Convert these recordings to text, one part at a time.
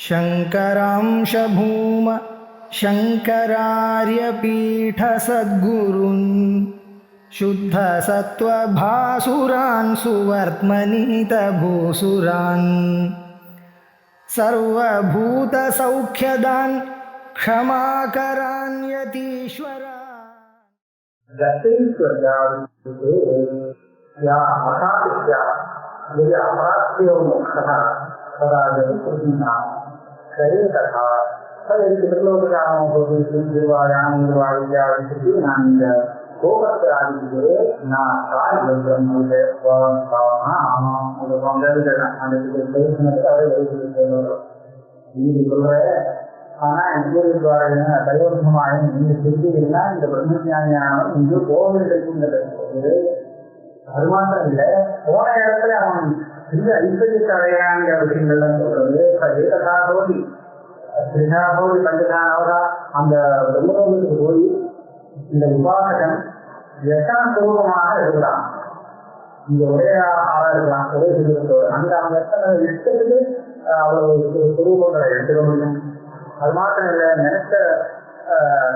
शङ्करांश भूम शङ्करार्यपीठसद्गुरून् शुद्धसत्त्वभासुरान् सुवर्त्मनीतभूसुरान् सर्वभूतसौख्यदान् क्षमाकरान् यतीश्वरान् या असातित्या यदि अपराध्यो मोक्षः तदा जगत्कृतिना करे तथा यदि पितृलोककामो भवति श्रीगुरुवायानुर्वा विद्याविद्यानाञ्च गोपत्रादिभिः न कार्यब्रह्मविदे ஆனால் இந்தியர்கள் தயோதமாக இந்த சிறுதிகள்னா இந்த பிரம்மஞானியானவன் இங்கு போக இருக்குங்கிறது அது மாத்திரம் இல்லை, போன இடத்துல அவன் இந்த ஐஸ்வர்யத்தை அடையாங்கிற விஷயங்கள்லாம் சொல்றது ஏகதாகோதி ஸ்ரீதாகோதி பஞ்சதானவதா அந்த பிரம்மலோகத்துக்கு போய் இந்த உபாசகன் எத்தனை சுரூபமாக இருக்கிறான். இங்க ஒரே ஆளா இருக்கலாம், ஒரே சுரூபத்தோடு அங்க அவங்க எத்தனை இஷ்டத்துக்கு அவ்வளவு சுரூபங்களை எடுத்துக்க முடியும். அது மாத்திரம் இல்லை, நினைச்ச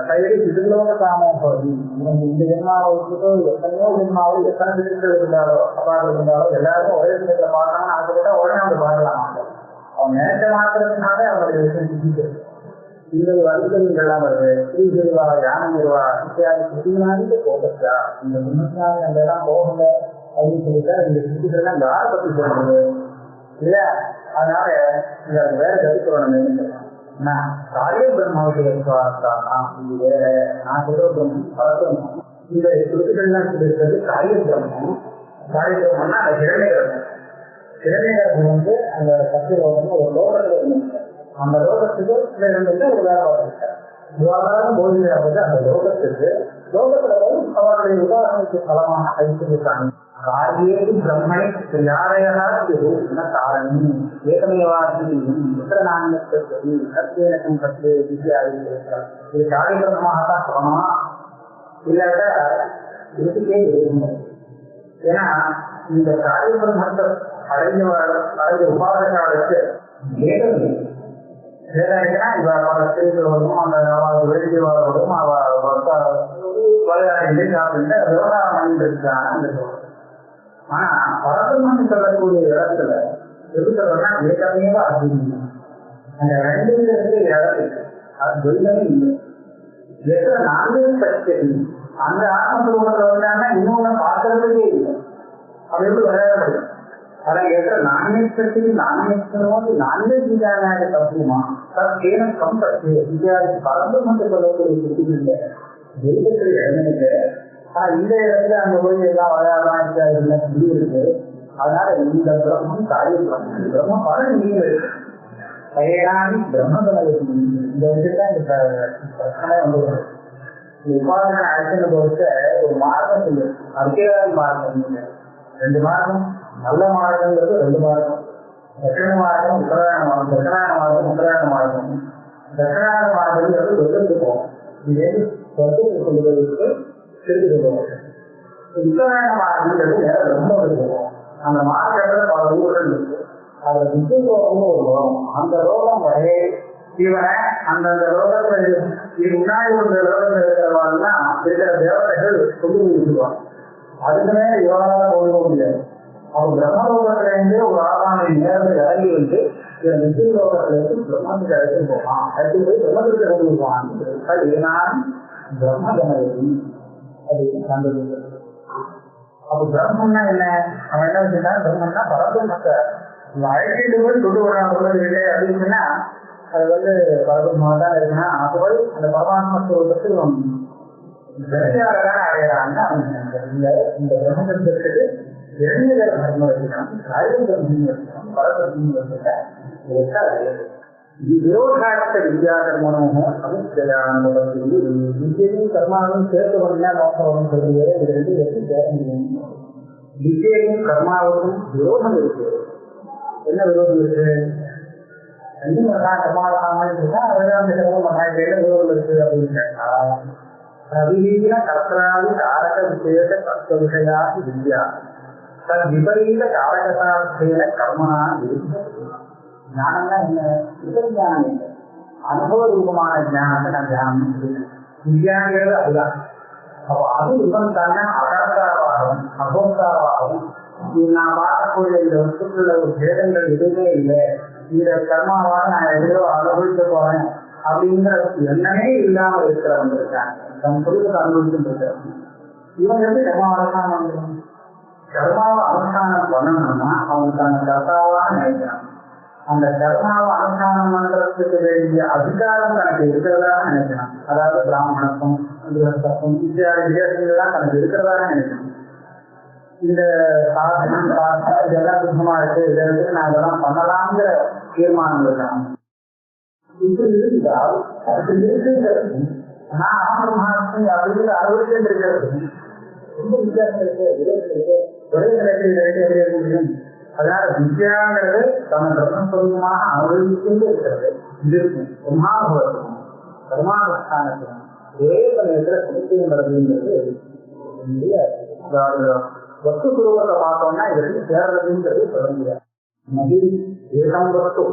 சைடு இதுலோக காமம் போகுது. இவங்க இந்த ஜென்மாவுக்கு எத்தனையோ ஜென்மாவும் எத்தனை விதங்கள் இருந்தாலோ அப்பாக்கள் இருந்தாலோ எல்லாருக்கும் ஒரே விதத்துல பார்க்கணும்னு ஆசைப்பட்டா உடனே அவங்க பார்க்கலாம். அவன் நினைச்ச மாத்திரத்தினால அவங்களுடைய விஷயம் சிந்திக்கிறது. இந்த வழிகள்லாம் வருது. ஸ்ரீகிருவா யானகிருவா இத்தியாதி சுத்தினாலே போகச்சா இந்த முன்னூத்தி அந்த எல்லாம் போகல அப்படின்னு சொல்லிட்டா இந்த சித்திகள்லாம் யாரை பத்தி சொல்றது இல்லையா? அதனால நீங்க அது வேற கருத்து வரணும்னு காரிய பிரம்மோதயத்தான் இது வேற. நான் சொல்ற பிரம்மம் பரதம். இந்த சுருத்துக்கள்லாம் சொல்லியிருக்கிறது காரிய பிரம்மம். காரிய பிரம்மம்னா அந்த ஹிரண்யகர்ப்பம். ஹிரண்யகர்ப்பம் வந்து அந்த சத்தியலோகம் ஒரு லோகத்துல இருந்துச்சு. அந்த லோகத்துக்கு இருந்துட்டு ஒரு வேலை இருக்காரு. விவாதாரம் போகிறது அந்த லோகத்துக்கு லோகத்துல போய் அவருடைய உதாரணத்துக்கு பலமான ஐஸ்வர்யத்தாங்க. காரியேது பிரம்மணி யாரையா காரணி ஏகமேவாசி உத்தரநாண்யத்தை சத்தியனக்கும் சத்திய வித்யாதி இது காரிய பிரம்மமாகத்தான் சொல்லணுமா இல்லாட்ட இதுக்கே இருக்கும். ஏன்னா இந்த காரிய பிரம்மத்தை அடைஞ்ச உபாசகாலுக்கு ஏகம் ஏன்னா இவ பல ஸ்திரீகள் வரும், அந்த வெளியே வரும், அவ விளையாடி சாப்பிட்டு விவகாரம் பண்ணிட்டு இருக்காங்க அந்த சொல்றது. ஆனா பரதமன் சொல்லக்கூடிய இடத்துல எப்படி சொல்றோம்னா ஏகமேவ அப்படின்னு அந்த ரெண்டு இடத்துக்கு அது துவைதமே இல்லை. எத்தனை நான்கு சக்தி அந்த ஆத்மஸ்வரூபத்துல வந்தாங்கன்னா இன்னொன்னு பார்க்கறதுக்கே இல்லை. அப்படி எப்படி விளையாட முடியும்? ஆனா எத்தனை நான்கு நான்கு நான்கு விஜயானாக தப்புமா தற்கேன கம்பத்து விஜயாவுக்கு பரதமன் சொல்லக்கூடிய சுத்திகள் இல்லை. தெய்வத்தில் இடமே. ஆனா இந்த இடத்துல அங்க போய் எல்லாம் விளையாடலாம் இருக்கு. அதனால இந்த பிரம்மம் காரிய பிரம்மம் பிரம்மம் பல நீங்க பயனாளி பிரம்மதனத்துக்கு இந்த விஷயத்தான் இந்த பிரச்சனை வந்து உபாதனை அழைச்சின பொறுத்த ஒரு மார்க்கம் இல்லை. அர்க்கேதாரி மார்க்கம் இல்லை. ரெண்டு மார்க்கம். நல்ல மார்க்கங்கிறது ரெண்டு மார்க்கம். தட்சிண மார்க்கம் உத்தராயண மார்க்கம். தட்சிணாயண மார்க்கம் உத்தராயண மார்க்கம். தட்சிணாயண மார்க்கங்கிறது வெள்ளத்துக்கு போகும். இது சொர்க்கத்துக்கு சொல்லுவதற்கு தெரிஞ்சு போகும். உத்தராயண மார்க்கங்கிறது வேற ரொம்ப இருக்கும். அந்த மார்க்கத்துல பல ஊர்கள் இருக்கு. அதுல விசுவோகம்னு ஒரு ரோகம். அந்த ரோகம் வரையே இவனை அந்தந்த ரோகத்துல இது முன்னாடி ஒரு ரோகத்துல இருக்கிறவாள்னா இருக்கிற தேவதைகள் கொண்டு போய் விட்டுருவாங்க. அதுக்குமே இவனால கொண்டு போக முடியாது. அவன் பிரம்மலோகத்துல இருந்து ஒரு ஆறான நேரத்தை இறங்கி வந்து விசு லோகத்துல இருந்து பிரம்மத்துக்கு அழைத்து போவான். அழைத்து போய் பிரம்மத்துக்கு கொண்டு போவான். ஏனால் பிரம்மதனி அது கண்டது. அப்ப பிரம்மன்னா என்ன? அவன் என்ன வச்சுன்னா பிரம்மன்னா பரபிரம்மத்தை அழைச்சிட்டு போய் கொண்டு வராங்க அப்படின்னு சொன்னா அது வந்து பரபிரம்மமா தான் இருக்குன்னா அப்போது அந்த பரமாத்மத்துவத்துக்கு வெற்றியாளரான அடையிறாங்க. இந்த பிரம்மத்துக்கு இரண்டு தர்மம் வச்சுக்கணும். காயம் தர்மம் வச்சுக்கணும், பரபிரம்மம் வச்சுட்டா விரோதார்த்த வித்யாகர்மனோக அனுஷ்டானத்தில் வித்யையும் கர்மாவும் சேர்த்து பண்ணா மோசம் சொல்லுவது. இது ரெண்டு வச்சு சேர முடியும். வித்யையும் கர்மாவுக்கும் விரோதம் இருக்கு. என்ன விரோதம் இருக்கு? ரெண்டும் பண்ணா கர்மாவான்னு சொன்னா வேதாந்த கர்மம் பண்ணா விரோதம் இருக்கு அப்படின்னு கேட்டா பிரவிலீன கர்த்தாதி காரக விசேஷ தத்துவ விஷயாதி வித்யா தத் விபரீத காரகசார்த்தேன கர்மனா விருத்தி ஞானம்னா என்ன? முதல் ஞானம் இல்லை, அனுபவ ரூபமான ஞானத்தை நான் தியானம் சொல்லுவேன். விஞ்ஞானிகள் அதுதான். அப்போ அது இவன் தானே அகர்த்தாவாகவும் அகோத்தாவாகவும் நான் பார்க்கக்கூடிய இந்த வஸ்துக்குள்ள ஒரு பேதங்கள் எதுவுமே இல்லை, இந்த கர்மாவாக நான் எதையோ அனுபவிக்க போறேன் அப்படிங்கிற எண்ணமே இல்லாமல் இருக்கிறவங்க இருக்காங்க. தன் பொருளுக்கு அனுபவிச்சுட்டு இருக்கிறவங்க இவங்க எப்படி கர்மா அனுஷ்டானம் பண்ணணும்? கர்மாவை அனுஷ்டானம் பண்ணணும்னா அவங்க தன்னை கர்த்தாவாக நினைக்கிறாங்க. அந்த கர்மாவை அனுஷ்டானம் பண்றதுக்கு வேண்டிய அதிகாரம் தனக்கு இருக்கிறதா நினைக்கிறான். அதாவது பிராமணத்துவம், கிரகத்துவம் இத்தியாதி வித்தியாசங்கள்லாம் தனக்கு இருக்கிறதா நினைக்கணும். இந்த சாதனம் இதெல்லாம் சுத்தமா இருக்கு, இதற்கு நான் இதெல்லாம் பண்ணலாங்கிற தீர்மானம் இருக்காங்க. இப்படி இருந்தால் அது இருக்கிறது நான் ஆத்மஹாத்மி அப்படிங்கிற அளவுக்கு இருக்கிறது ரொம்ப வித்தியாசம் இருக்கு. ஒரே நிலையில் எப்படி இருக்க முடியும்? அதனால வித்யாங்கிறது தன் பிரம்மஸ்வரூபமாக அனுபவிச்சுட்டு இருக்கிறது. இது பிரம்மாபவத்துவம் கர்மானுஷ்டானத்துவம் ஒரே சமயத்துல சமுத்தியம் வருதுங்கிறது வஸ்து சுரூபத்தை பார்த்தோம்னா இதற்கு சேர்றதுங்கிறது சொல்ல முடியாது. நதி ஏகம் வஸ்து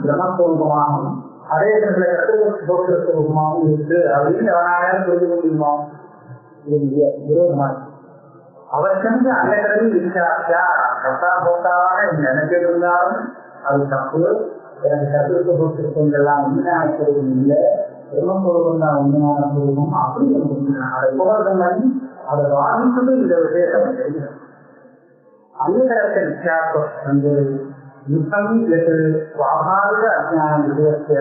பிரம்மஸ்வரூபமாகவும் அதே கர்த்தரூபமாகவும் இருக்கு அப்படின்னு எவனாலும் புரிந்து கொள்ளுமா? விரோதமா அவர் சென்று அந்த கடலில் இச்சாச்சா கர்த்தா போட்டாவாக நினைக்க இருந்தாலும் அது தப்பு. எனக்கு கருத்து போட்டிருக்கோம் எல்லாம் உண்மையான பொருளும் இல்லை, பிரம்மஸ்வரூபம் தான் உண்மையான பொருளும் அப்படி அதை போகிறது மாதிரி அதை வாங்கிட்டு இந்த விஷயத்தை தெரியும். அங்கீகரத்தை வித்தியாசம் வந்து யுத்தம் சுவாபாவிக அஜ்ஞான விஷயத்தை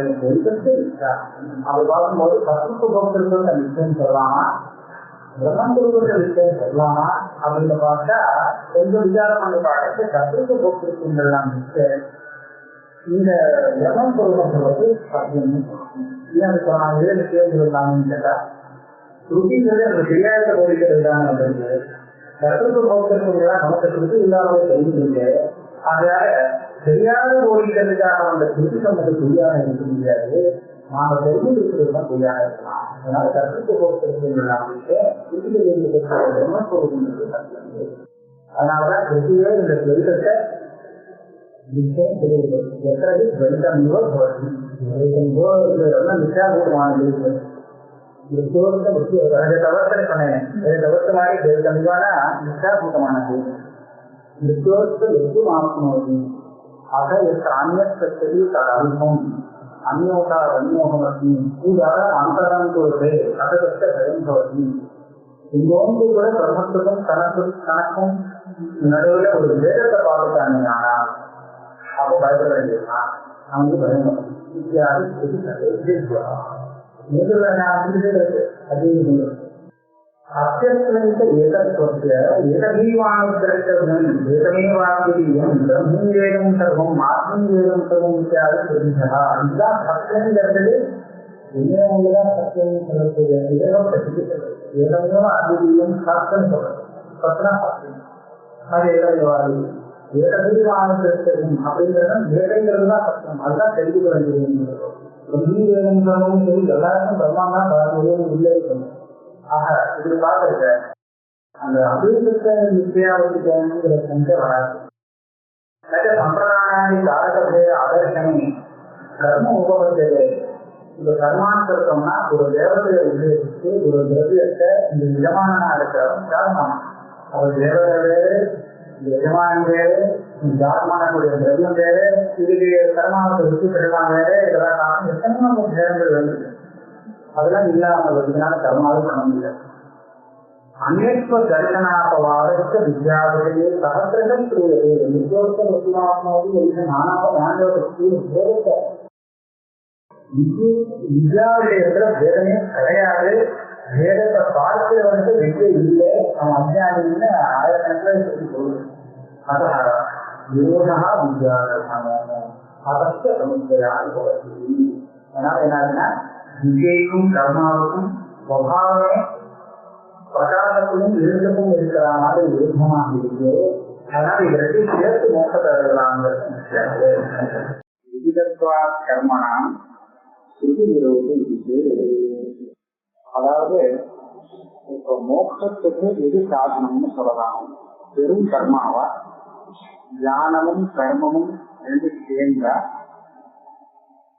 அதை பார்க்கும்போது கருத்து போட்டிருக்கோம் அந்த விஷயம் சொல்லலாமா, பிரம்மஸ்வரூபத்தை விஷயம் சொல்லலாமா அப்படின்னு பார்த்தா கொஞ்சம் விசாரம் பண்ணி பார்த்து கருத்து போட்டிருக்கோங்கெல்லாம் விஷயம் இந்த பிரம்மம் சொல்றது சத்தியம். ஏன் நான் ஏழு கேள்விகளான்னு கேட்டா ஸ்ருதிங்கிறது எனக்கு தெரியாத கோரிக்கிறது தான் அப்படிங்க. கருத்து போக்குறதுலாம் நமக்கு ஸ்ருதி இல்லாமல் தெரிஞ்சுங்க. அதனால தெரியாத கோரிக்கிறதுக்காக அந்த ஸ்ருதி நமக்கு தெரியாத இருக்க முடியாது, நாம தெரிஞ்சிருக்கிறதுதான் தெரியாத இருக்கலாம். அதனால கருத்து போக்குறதுலாம் ஸ்ருதியில் பிரம்மஸ்வரூபம் சத்தியம். அதனாலதான் ஸ்ருதியே இந்த வெளியிட்ட தனக்கும் நடுவில் ஒரு வேதத்தை பார்த்துட்டாங்க. ஆனா அப்போ பயப்பட வேண்டியதுனா நமக்கு பயம் அத்தியஸ்த ஏகத்துவத்தை ஏகதீவானுகிரகம் ஏகமேவாதிரியம் பிரம்மீவேதம் சர்வம் ஆத்மீவேதம் சர்வம் இத்தியாதி தெரிஞ்சா இதுதான் சத்தியங்கிறது. என்னதான் சத்தியம் சொல்லக்கூடிய ஏகம் பிரசிக்கிறது, ஏகமேவ அதிரியம் சத்தம் சொல்றது சத்தனா சத்தியம். அது ஏகமேவாதி ஏகதீவானுகிரகம் அப்படிங்கிறது ஏகைங்கிறது தான் சத்தியம். அதுதான் தெரிந்து கொள்ள வேண்டியது. பிரம்மீவேதம் சர்வம் சரி எல்லாருக்கும் பிரம்மா தான் இல்லை. ஆக இது பார்த்துருக்க அந்த அபிவிருத்த வித்தியாவதிங்கிற சங்கை வராது. சம்பிரதாயி காரகே ஆதர்சனே கர்ம உபபத்தே. இந்த கர்மான்னு ஒரு தேவதையை உபயோகித்து ஒரு திரவியத்தை இந்த எஜமானனா இருக்கிறவன் காரணம். அவர் தேவதை வேறு, இந்த எஜமானன் வேறு, ஜாதமானக்கூடிய திரவியம் வேறு, இதுக்கு கர்மாவுக்கு விட்டு பெறலாம் வேறு. இதெல்லாம் காரணம் எத்தனையோ நேரங்கள் வேண்டியது. அதெல்லாம் இல்லாமல் இதனால கர்மாவும் பண்ண முடியாது. அநேக தர்சனாபவாதத்த வித்யாவிலேயே சகசிரகம் புரியுது. நிர்தோஷ வசுவாத்மாவும் நானாவத்தை வித்யாவிலேயத்துல வேதமே கிடையாது. வேதத்தை பார்க்கிறவனுக்கு வித்யை இல்லை, அவன் அஞ்ஞானின்னு ஆயிரக்கணக்கில் சொல்லி சொல்லுது. அதான் விரோதா வித்யாரமான அவசிய சமுத்திரையாக போகிறது. அதனால என்னதுன்னா வித்யைக்கும் கர்மாவுக்கும் சுவாவமே பிரகாசத்திலும் இருந்துக்கும் இருக்கிற மாதிரி விருப்பமாக இருக்கு. அதனால இதற்கு சேர்த்து மோசத்தை அடையலாங்கிறது விதிகத்வா கர்மணாம் ஸ்ருதி விரோதம். அதாவது இப்போ மோட்சத்துக்கு எது சாதனம்னு சொல்லலாம்? வெறும் கர்மாவா, ஞானமும் கர்மமும் ரெண்டு சேர்ந்தா,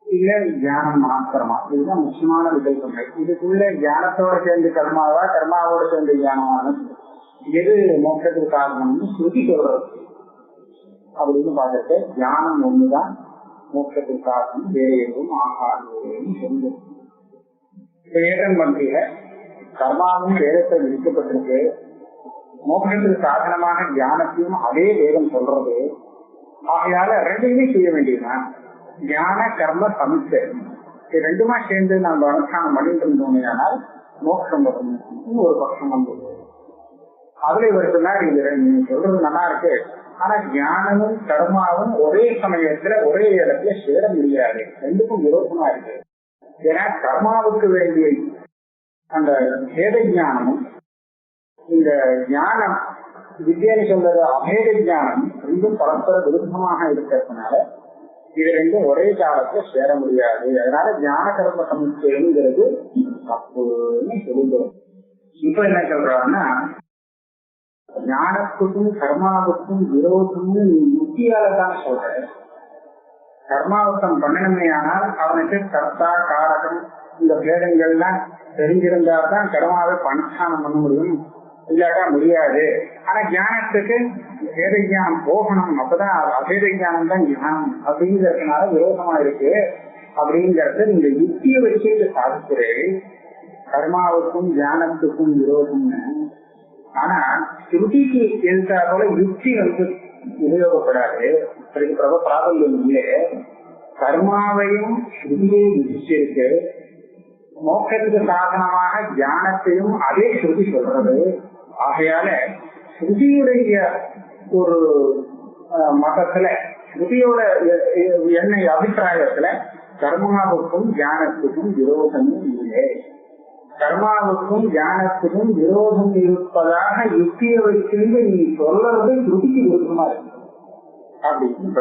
இல்ல ஞானம் மாத்திரமா? இதுதான் முக்கியமான விளைவுகள். இதுக்குள்ள ஞானத்தோட சேர்ந்து கர்மாவா, கர்மாவோட சேர்ந்து ஞானமான எது மோட்சத்துக்கு காரணம்னு சுருதி சொல்றது அப்படின்னு பார்த்துட்டு, ஞானம் ஒண்ணுதான் மோட்சத்துக்கு காரணம், வேற எதுவும் ஆகாதுன்னு சொல்லி ஏகம் பந்தியில கர்மாவும் வேதத்தை விதிக்கப்பட்டிருக்கு. மோட்சத்துக்கு சாதனமாக ஞானத்தையும் அதே வேதம் சொல்றது. ஆகையால ரெண்டையுமே செய்ய வேண்டியதுதான். ஞான கர்ம சமிச்சை ரெண்டுமா சேர்ந்து நம்ம அனுஷ்டானம் பண்ணிட்டு இருந்தோம்னால் மோட்சம் வரும் ஒரு பட்சம் வந்தது. அதுல இவர் சொன்னார், இது நீங்க சொல்றது நல்லா இருக்கு, ஆனா ஞானமும் கர்மாவும் ஒரே சமயத்துல ஒரே இடத்துல சேர முடியாது, ரெண்டுக்கும் விரோதமா இருக்கு. ஏன்னா கர்மாவுக்கு வேண்டிய அந்த பேத ஞானமும் இந்த ஞானம் வித்யான்னு சொல்றது அபேத ஞானம் ரெண்டும் பரஸ்பர விருத்தமாக இருக்கிறதுனால இது ரெண்டும் ஒரே காலத்துல சேர முடியாது. அதனால ஞான கர்ம சமுச்சயங்கிறது தப்புன்னு சொல்லுகிறோம். இப்ப என்ன சொல்றாங்கன்னா, ஞானத்துக்கும் கர்மாவுக்கும் விரோதம்னு நீ யுக்தியால தான் சொல்ற. கர்மாவுக்கம் பண்ணணுமே ஆனால் அவனுக்கு கர்த்தா காரகம் இந்த பேதங்கள்லாம் தெரிஞ்சிருந்தா தான் கர்மாவை பணஸ்தானம் பண்ண முடியும், இல்லாட்டா முடியாது. ஆனா ஞானத்துக்கு பேத ஞானம் போகணும், அப்பதான் அபேத ஞானம் தான் ஞானம் அப்படிங்கிறதுனால விரோதமா இருக்கு அப்படிங்கறத நீங்க யுக்தியை வச்சு சாதிக்கிறேன். கர்மாவுக்கும் ஞானத்துக்கும் விரோதம்னு. ஆனா ஸ்ருதிக்கு எதிர்த்தா போல யுக்தி உபயோகப்படாது. அதுக்கு பிரபல பிராபல்யம் இல்லை. கர்மாவையும் ஸ்ருதியை விதிச்சிருக்கு, மோட்சத்துக்கு சாதனமாக ஞானத்தையும் அதே ஸ்ருதி சொல்றது. ஆகையால ஸ்ருதியுடைய ஒரு மதத்துல, ஸ்ருதியோட எண்ணெய் அபிப்பிராயத்துல கர்மாவுக்கும் ஞானத்துக்கும் விரோதமே இல்லை. கர்மாவுக்கும் ஞானத்துக்கும் விரோதம் இருப்பதாக யுக்தியை வைத்திருந்து நீ சொல்றது ஸ்ருதிக்கு விரோதமா இருக்கு அப்படின்னு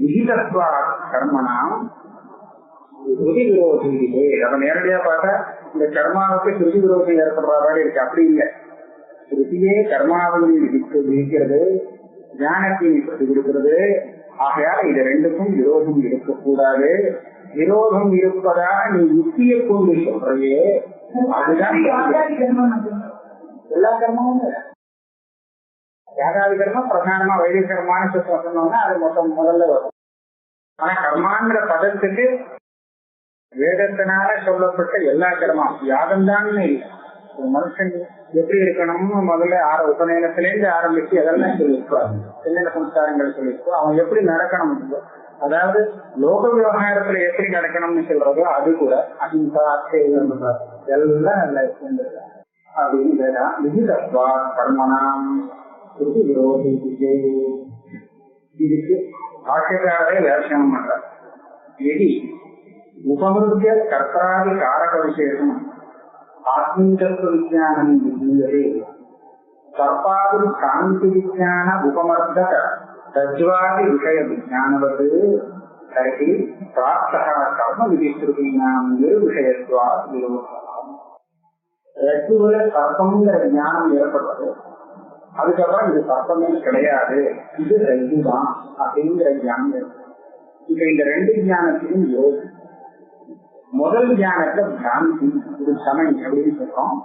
விகிதத்வா கர்மனாம் ஸ்ருதி விரோதம் இல்லை. நம்ம நேரடியா பார்த்தா இந்த கர்மாவுக்கு ஸ்ருதி விரோதம் ஏற்படுற மாதிரி இருக்கு. அப்படி இல்லை. ஸ்ருதியே கர்மாவையும் விதிக்கிறது, ஞானத்தையும் பிரதிவிடுக்கிறது. ஆகையால இது ரெண்டுக்கும் விரோதம் இருக்கக்கூடாது. விரோதம் இருப்பதாக நீ யுக்தியை கொண்டு சொல்றையே, அதுதான் எல்லா கர்மமும். யாராவது கர்மம் பிரதானமா வைதிக கர்மான்னு சொன்னோம்னா அது மொத்தம் முதல்ல வரும். ஆனா கர்மாங்கிற பதத்துக்கு வேதத்தினால சொல்லப்பட்ட எல்லா கர்மம் யாகம் தான் இல்லை. மனுஷன் எப்படி இருக்கணும்னு முதல்ல உபநயனத்திலேருந்து ஆரம்பிச்சு அதெல்லாம் சொல்லியிருப்பார். என்னென்ன சம்ஸ்காரங்கள் சொல்லியிருப்போம், அவன் எப்படி நடக்கணும், அதாவது லோக விவகாரத்துல எப்படி நடக்கணும்னு சொல்றதோ அது கூட அஹிம்சா எல்லாம் நல்லா சேர்ந்தது அப்படின்னு விதிதத்வா கர்மனாம் ஸ்ருதி விரோதி. இதுக்கு பாஷ்யக்காரரை வியாக்கியானம் பண்றார். எதி உபமிருத்திய கர்த்தாதி காரக விசேஷம் ஆத்மீகத்துவ விஜயானம் விஜீயதே சர்பாதி காந்தி விஜயான உபமர்த்தக தஜ்வாதி விஷய விஜயானவது தர்ஹி பிராப்தः கர்ம விதிஸ்ருதீனாம் நிர்விஷயத்வா விரோதம். ரஜ்ஜுவில சர்ப்பம்ங்கிற ஞானம் ஏற்படுறது, அதுக்கப்புறம் இது சர்ப்பமே கிடையாது, இது ரஜ்ஜுதான் அப்படிங்கிற ஞானம் ஏற்படும். இப்ப இந்த ரெண்டு ஞானத்தையும் யோசி. முதல் ஞானத்தை பிராந்தி, இது சமன் அப்படின்னு சொல்றோம்.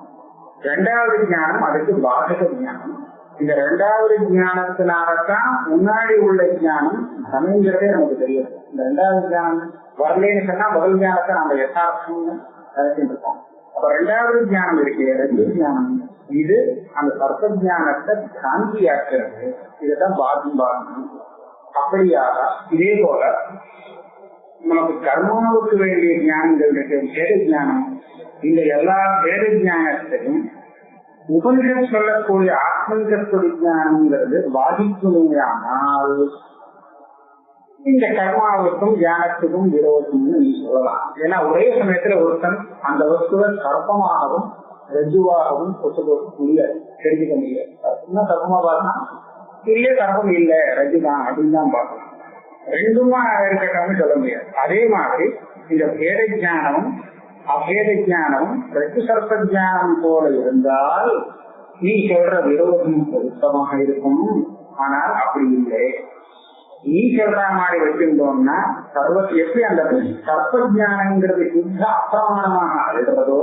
ரெண்டாவது ஞானம் அதுக்கு பாதக ஞானம். இந்த ரெண்டாவது ஞானத்தினாலதான் முன்னாடி உள்ள ஞானம் சமயங்கிறதே நமக்கு தெரியும். இந்த ரெண்டாவது ஞானம் வரலன்னு சொன்னா முதல் ஞானத்தை நம்ம யதார்த்தம் நினைச்சிட்டு இருக்கோம். அப்ப ரெண்டாவது ஞானம் இருக்கு, ரெண்டு ஞானம், இது அந்த சர்ப்ப ஞானத்தை பிராந்தியாக்குறது. இதுதான் பாதம். அப்படியாக இதே போல நமக்கு கர்மாவுக்கு வேண்டிய ஞானங்கள் இருக்கு, பேத ஞானம். இந்த எல்லா பேத ஞானத்தையும் உபனிஷத் சொல்லக்கூடிய ஆத்மீகத்துவ விஞ்ஞானம்ங்கிறது பாதிக்குமையானால் இந்த கர்மாவுக்கும் ஞானத்துக்கும் விரோதம்னு நீ சொல்லலாம். ஏன்னா ஒரே சமயத்துல ஒருத்தன் அந்த வஸ்துவை சர்ப்பமாகவும் ரஜுவாகவும் முடியாது, தெரிஞ்சுக்க முடியாது. இன்னும் சர்ப்பமா பார்க்கலாம், இல்லையே சர்ப்பம் இல்லை ரஜுதான் அப்படின்னு தான் பார்க்கலாம். ரெண்டுமா இருக்கட்டான்னு சொல்ல முடியாது. அதே மாதிரி இந்த பேத ஞானமும் அபேத ஞானம் பிரதி சர்ப்ப ஞானம் போல இருந்தால் நீ சொல்ற விரோதம் பொருத்தமாக இருக்கும். ஆனால் அப்படி இல்லை. நீ சொல்ற மாதிரி வச்சிருந்தோம்னா எப்படி அந்த சர்ப்ப ஞானங்கிறது சுத்த அப்பிரமாணமாக அழுகிறதோ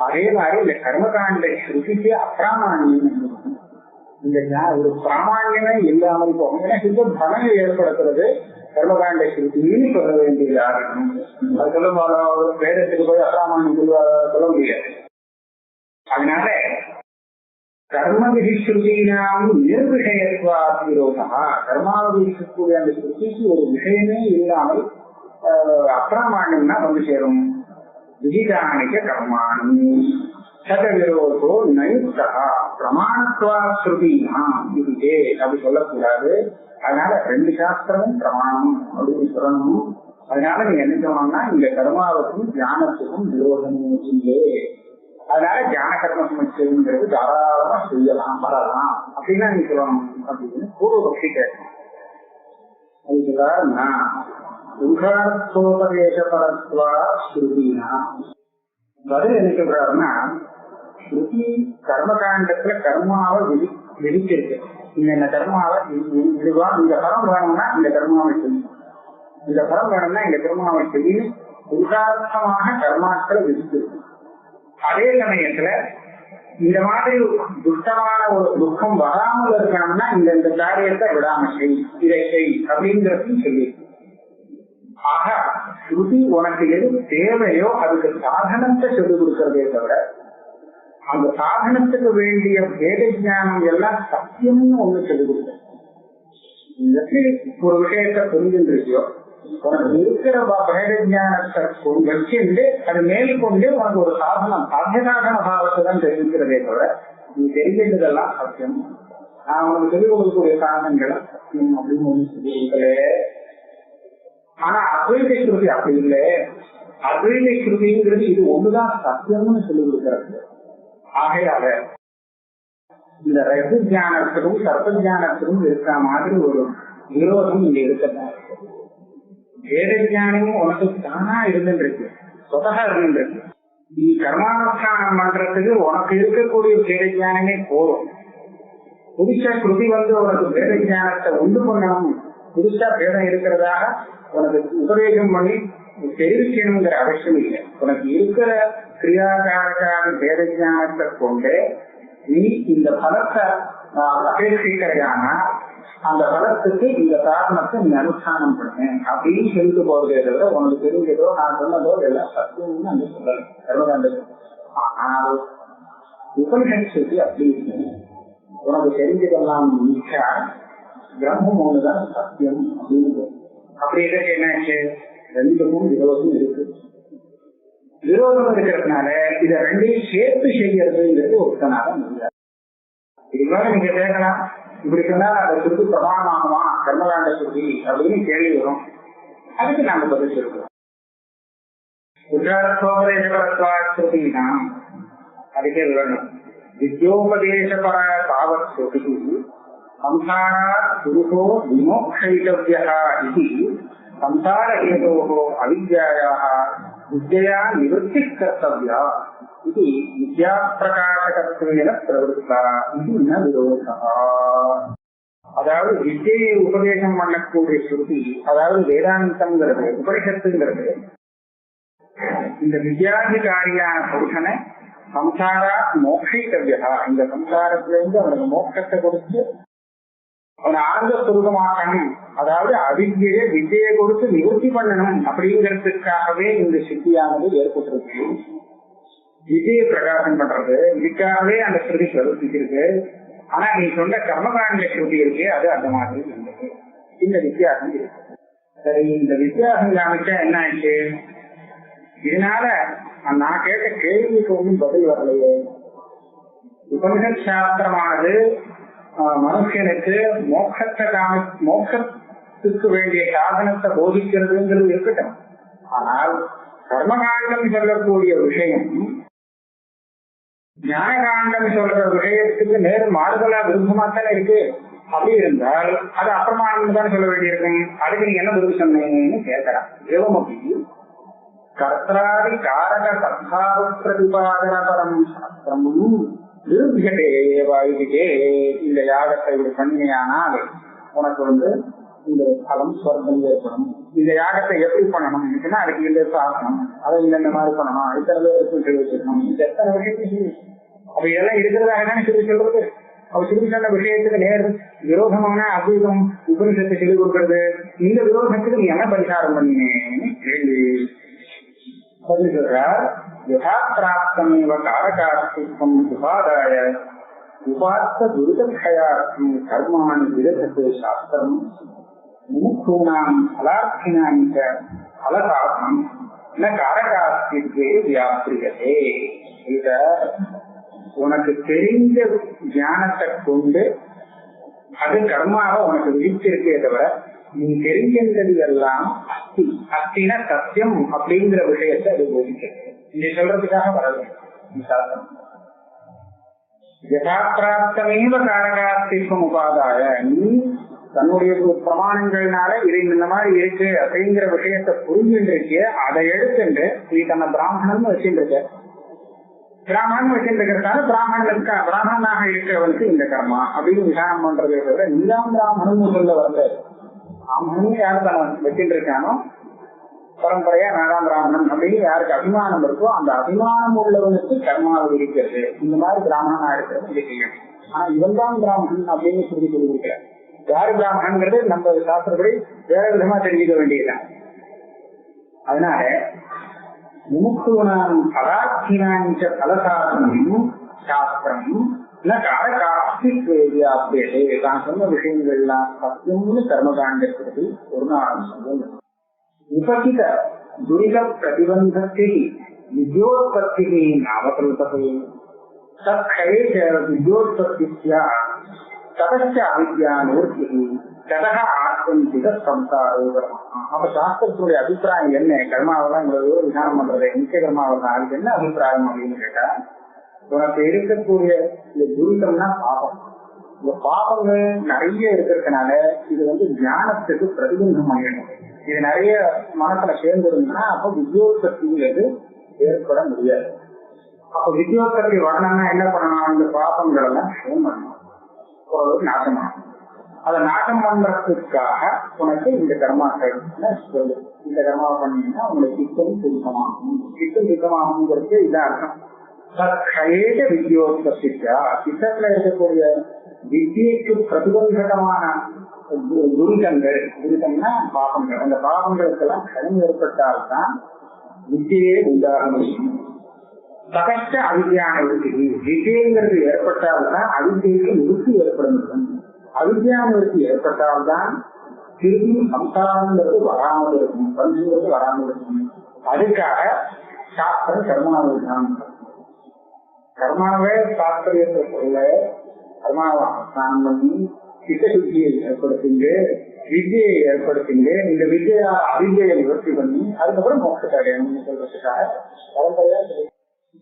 அதே மாதிரி இந்த கர்மகாண்ட ஸ்ருதிக்கு அப்பிராமான்யம். இந்த ஒரு பிராமான்யமே இல்லாமல் போகும். ஏன்னா சுத்த பலனை ஏற்படுத்துறது கர்மகாண்ட ஸ்ருதின்னு சொல்ல வேண்டியது ஆகணும். அது சொல்லும் வேதத்துக்கு போய் அப்பிராமான்யம் சொல்ல முடியாது. அதனால கர்ம விதி ஸ்ருதினாம் நிர்விஷயத்வா விரோதா, கர்மாவை இருக்கக்கூடிய அந்த ஸ்ருதிக்கு ஒரு விஷயமே இல்லாமல் அப்பிராமான்யம்னா வந்து சேரும். விதிதானிக்க கர்மாணி சத விரோதோ நயுக்தா பிரமாணத்வா ஸ்ருதினாம் இதுவே அப்படி சொல்லக்கூடாது. அதனால 2 சாஸ்திரமும் பிரமாணம் அப்படின்னு சொல்லணும். அதனால நீங்க என்ன சொல்லணும்னா இந்த கர்மாவுக்கும் தியானத்துக்கும் விரோதமே இல்லை. அதனால தியான கர்ம சமச்சயங்கிறது தாராளமா செய்யலாம் வரலாம் அப்படின்னா நீ சொல்லணும் அப்படின்னு பூர்வ பக்தி கேட்கணும். அது சொல்றாருன்னா உகார்த்தோபதேசபரத்வா ஸ்ருதினா பதில் என்ன சொல்றாருன்னா ஸ்ருதி கர்மகாண்டத்துல கர்மாவை விதிச்சிருக்கு. இந்த கர்மாவை இந்த பரம் வேணும்னா இந்த கர்மாவை செய்யும், இந்த பரம் வேணும்னா இந்த கர்மாவை செய்யும் உதாரணமாக கர்மாக்களை விதிச்சிருக்கு. அதே சமயத்துல இந்த மாதிரி துஷ்டமான ஒரு துக்கம் வராமல் இருக்கணும்னா இந்த காரியத்தை விடாம செய், இதை செய் அப்படிங்கிறதையும் சொல்லியிருக்கு. ஆக ஸ்ருதி உனக்கு எது தேவையோ அதுக்கு சாதனத்தை சொல்லிக் கொடுக்கறதே தவிர அந்த சாதனத்துக்கு வேண்டிய வேத ஞானம் எல்லாம் சத்தியம்னு ஒண்ணு சொல்லிக் கொடுக்க. ஒரு விஷயத்தை புரிஞ்சுருக்கியோ உனக்கு இருக்கிற வேத ஞானத்தை வச்சுட்டு அது மேற்கொண்டு உனக்கு ஒரு சாதனம் சாத்திய சாதன பாவத்தை தான் தெரிவிக்கிறதே தவிர நீ தெரிஞ்சதெல்லாம் சத்தியம். நான் உனக்கு சொல்லிக் கொடுக்கக்கூடிய சாதனங்களை சத்தியம் அப்படின்னு ஒண்ணு சொல்லி கொடுக்கலே. ஆனா அத்வைத ஸ்ருதி அப்படி இல்லை. அத்வைத ஸ்ருதிங்கிறது இது ஒண்ணுதான் சத்தியம்னு சொல்லிக் கொடுக்கறது. ஆகையால இந்த ரகு ஜானத்துக்கும் சர்ப்ப ஜானத்துக்கும் இருக்கிற மாதிரி ஒரு விரோதம் இங்க இருக்கதான் இருக்கு. வேத ஞானமும் உனக்கு தானா இருந்துருக்கு, சொதகா இருந்துருக்கு. நீ கர்மானுஷ்டானம் பண்றதுக்கு உனக்கு இருக்கக்கூடிய வேத ஞானமே போதும். புதுசா ஸ்ருதி வந்து உனக்கு வேத ஞானத்தை உண்டு பண்ணணும், புதுசா வேதம் இருக்கிறதாக உனக்கு உபதேசம் பண்ணி தெரிவிக்கணுங்கிற அவசியம் இல்லை. உனக்கு இருக்கிற கிரியாகாரக்கான வேத ஞானத்தை கொண்டு நீ இந்த பலத்தை அபேட்சிக்கிறையானா அந்த பலத்துக்கு இந்த காரணத்தை நீ அனுஷ்டானம் பண்ண அப்படின்னு சொல்லிட்டு போறதே தவிர உனக்கு தெரிஞ்சதோ நான் சொன்னதோ எல்லாம் சத்தியம்னு அந்த சொல்லல கர்மகாண்டது. ஆனால் உபனிஷத் சொல்லி அப்படி இருக்கு. உனக்கு தெரிஞ்சதெல்லாம் மிச்சா பிரம்மம் ஒண்ணுதான் சத்தியம் அப்படின்னு. அப்படி இருக்க என்னாச்சு, 2க்கும் விரோதம் இருக்கு. விரோதம் இருக்கிறதுனால இத 2ஐயும் சேர்த்து செய்யறதுங்கிறது ஒருத்தனால முடியாது. இதுக்காக நீங்க கேட்கலாம், இப்படி சொன்னா அதை சுருதி பிரமாணமாகுமா கர்மகாண்ட சுருதி அப்படின்னு கேள்வி வரும். அதுக்கு நாங்க பதில் சொல்றோம். உத்ராசோபதேசபரத்வாஸ்ருதினா அதுக்கே வேணும். வித்யோபதேசபர தாவத் ஸ்ருதி சம்சாரா புருஷோ விமோக்ஷயிதவ்யஹ இதி சம்சார ஹேதோஹ அவித்யாயாஹ வித்யா நிவர்த்தி கர்த்தவ்யா இது வித்யா பிரகாசகத்வேன பிரவருத்தா இது ந விரோதா. அதாவது வித்யை உபதேசம் பண்ணக்கூடிய ஸ்ருதி, அதாவது வேதாந்தம்ங்கிறது உபனிஷத்துங்கிறது இந்த வித்யாதிகாரியான புருஷனை சம்சாரா மோக்ஷித்தவ்யா, இந்த சம்சாரத்திலிருந்து அவனுக்கு மோட்சத்தை கொடுத்து அவனை ஆனந்த சுரூபமாக்கணும், அதாவது அவித்யை வித்யை கொடுத்து நிவர்த்தி பண்ணணும் அப்படிங்கிறதுக்காகவே இந்த சித்தியானது ஏற்பட்டிருக்கு. வித்யை பிரகாசம் பண்றது இதுக்காகவே அந்த ஸ்ருதி பிரவர்த்திச்சிருக்கு. ஆனா நீ சொன்ன கர்மகாண்ட ஸ்ருதி இருக்கு, அது அந்த மாதிரி இருந்தது. இந்த வித்தியாசம் இருக்கு. சரி, இந்த வித்தியாசம் காமிச்சா என்ன ஆயிடுச்சு? இதனால நான் கேட்ட கேள்விக்கு ஒன்றும் பதில் வரலையே. உபனிஷத் சாஸ்திரமானது மனுஷனுக்கு மோட்சத்துக்கு வேண்டிய சாதனத்தை போதிக்கிறதுங்கிறது இருக்கட்டும். ஆனால் கர்மகாண்டம் சொல்லக்கூடிய விஷயம் ஞானகாண்டம் சொல்ற விஷயத்துக்கு நேரு மாறுதலா விருப்பமாத்தானே இருக்கு. அப்படி இருந்தால் அது அப்பிரமாணம் தான் சொல்ல வேண்டியிருக்கும். அதுக்கு நீங்க என்ன பதில் சொன்னீங்கன்னு கேட்கலாம். தேவமபி கர்த்தாதி காரக சத்தாவ பிரதிபாதன பரம் சாஸ்திரம் விரும்பிகட்டே வாயுகே. இந்த யாகத்தை இப்படி பண்ணியானால் உனக்கு இந்த பலம் சொர்க்கம் ஏற்படும். இந்த யாகத்தை எப்படி பண்ணணும் இருக்குன்னா அதுக்கு இந்த சாசனம், அதை இந்த மாதிரி பண்ணணும், இத்தனை பேருக்கு சொல்லி வச்சிருக்கணும், இந்த எத்தனை விஷயத்தையும் அப்ப இதெல்லாம் இருக்கிறதாக தானே சொல்லி சொல்றது. அவ சொல்லி சொன்ன விஷயத்துக்கு நேர் விரோதமான அத்வைதம் உபனிஷத்தை சொல்லிக் கொடுக்கறது. இந்த விரோதத்துக்கு நீ என்ன பரிகாரம் பண்ணினேன்னு கேள்வி பதில் சொல்றார். யதா பிராப்தமேவ காரகாஸ்தித்வம் உபாதாய உபாத்த துரிதக்ஷயார்த்தம் கர்மாணி விதத்தே சாஸ்திரம் முமுக்ஷூணாம் பலார்த்தினாம் ச பலசாதனம் ந காரகாஸ்தித்வே வியாப்ரியதே. இத உனக்கு தெரிஞ்ச ஞானத்தை கொண்டு அது கர்மாவை உனக்கு விதிச்சிருக்கே தவிர நீ தெரிஞ்சின்றது எல்லாம் அஸ்தி. அஸ்தின சத்தியம் அப்படிங்கிற விஷயத்தை அது போதிக்கிறது. இங்க சொல்றதுக்காக வரல. யதாபிராப்தமேவ காரகாஸ்தித்வம் உபாதாய, நீ தன்னுடைய பிரமாணங்கள்னால இது இந்த மாதிரி இருக்கு அப்படிங்கிற விஷயத்தை புரிஞ்சுட்டு அதை எடுத்துட்டு நீ தன்னை பிராமணன் வச்சுருக்க. பிராமணன் வச்சிருக்கிறதால பிராமணனாக இருக்கிறவனுக்கு இந்த கர்மா அப்படின்னு விசாரம் பண்றதை விட நீதான் பிராமணன் சொல்ல வரல. பிராமணன் யாரு தன்னை வச்சுட்டு இருக்கானோ பரம்பரையா நாலாம் பிராமணன் அப்படின்னு யாருக்கு அபிமானம் இருக்கோ அந்த அபிமானம் உள்ளவனுக்கு கர்மாவை இருக்கிறது. இந்த மாதிரி பிராமணனா இருக்கிறது இது செய்யும். ஆனா இவன் தான் பிராமணன் அப்படின்னு சொல்லி சொல்லியிருக்கிறார். யாரு பிராமணன்கிறது நம்ம சாஸ்திரப்படி வேற விதமா தெரிஞ்சுக்க வேண்டியதுதான். அதனால முமுக்ஷூணாம் பலார்த்தினாஞ்ச பலசாதனம் சாஸ்திரம் காரகாஸ்தித்வே. தான் சொன்ன விஷயங்கள்லாம் சத்தியம்னு கர்மகாண்டத்திற்கு ஒரு நாள் சொல்லுங்க. உபகித துரித பிரதிபந்தத்தை வித்யோத்பத்தி நாமகல்பதே தத்கயே வித்யோத்பத்தியா ததச்ச அவித்யானூர்த்தி ததக ஆத்மந்திக சம்சாரோ. அப்ப சாஸ்திரத்துடைய அபிப்பிராயம் என்ன? கர்மாவெல்லாம் இவ்வளவு விசாரம் பண்றது நிச்சய கர்மாவெல்லாம் அதுக்கு என்ன அபிப்பிராயம் அப்படின்னு கேட்டா, உனக்கு இருக்கக்கூடிய இந்த துரிதம்னா பாபம். இந்த பாபங்கள் நிறைய இருக்கிறதுனால இது ஞானத்துக்கு பிரதிபந்தம் ஆகிடும். இது நிறைய மனசுல சேர்ந்துருந்தா அப்ப வித்யோத்பத்திங்கிறது ஏற்பட முடியாது. அப்ப வித்யோத்பத்தி வரணும்னா என்ன பண்ணணும்? இந்த பாபங்கள் எல்லாம் ஷேம் பண்ணணும், ஓரளவுக்கு நாசமாகும். அதை நாசம் பண்றதுக்காக உனக்கு இந்த கர்மாக்கள் சொல்லு. இந்த கர்மாவை பண்ணீங்கன்னா உங்களுக்கு சித்தம் சுத்தமாகும். சித்தம் சுத்தமாகுங்கிறது இதான் அர்த்தம். தற்கயேத வித்யோத்பத்திக்கா சித்தத்துல இருக்கக்கூடிய வித்தியைக்கு பிரதிபந்தகமான துரிதங்கள், துரிதம்னா பாபங்கள், அந்த பாபங்களுக்கெல்லாம் கடன் ஏற்பட்டால்தான் வித்தியே உண்டாக முடியும். தகச்ச அவித்யான விருத்தி, வித்தியங்கிறது ஏற்பட்டால்தான் அவித்தியைக்கு நிறுத்தி ஏற்பட முடியும். அவித்யான விருத்தி ஏற்பட்டால்தான் திரும்பி சம்சாரங்கிறது வராமல் இருக்கும், பஞ்சுங்கிறது வராமல் இருக்கும். அதுக்காக சாஸ்திரம் கர்மாவை கர்மாவே சாஸ்திரியத்தை சொல்ல கர்மாவை ஸ்நானம் பண்ணி சித்தசுத்தியை ஏற்படுத்திண்டு வித்தியை ஏற்படுத்திண்டு இந்த வித்தியா அவித்தியை நிவர்த்தி பண்ணி அதுக்கப்புறம் மோட்சத்தை அடையணும்னு சொல்றதுக்காக பரம்பரையா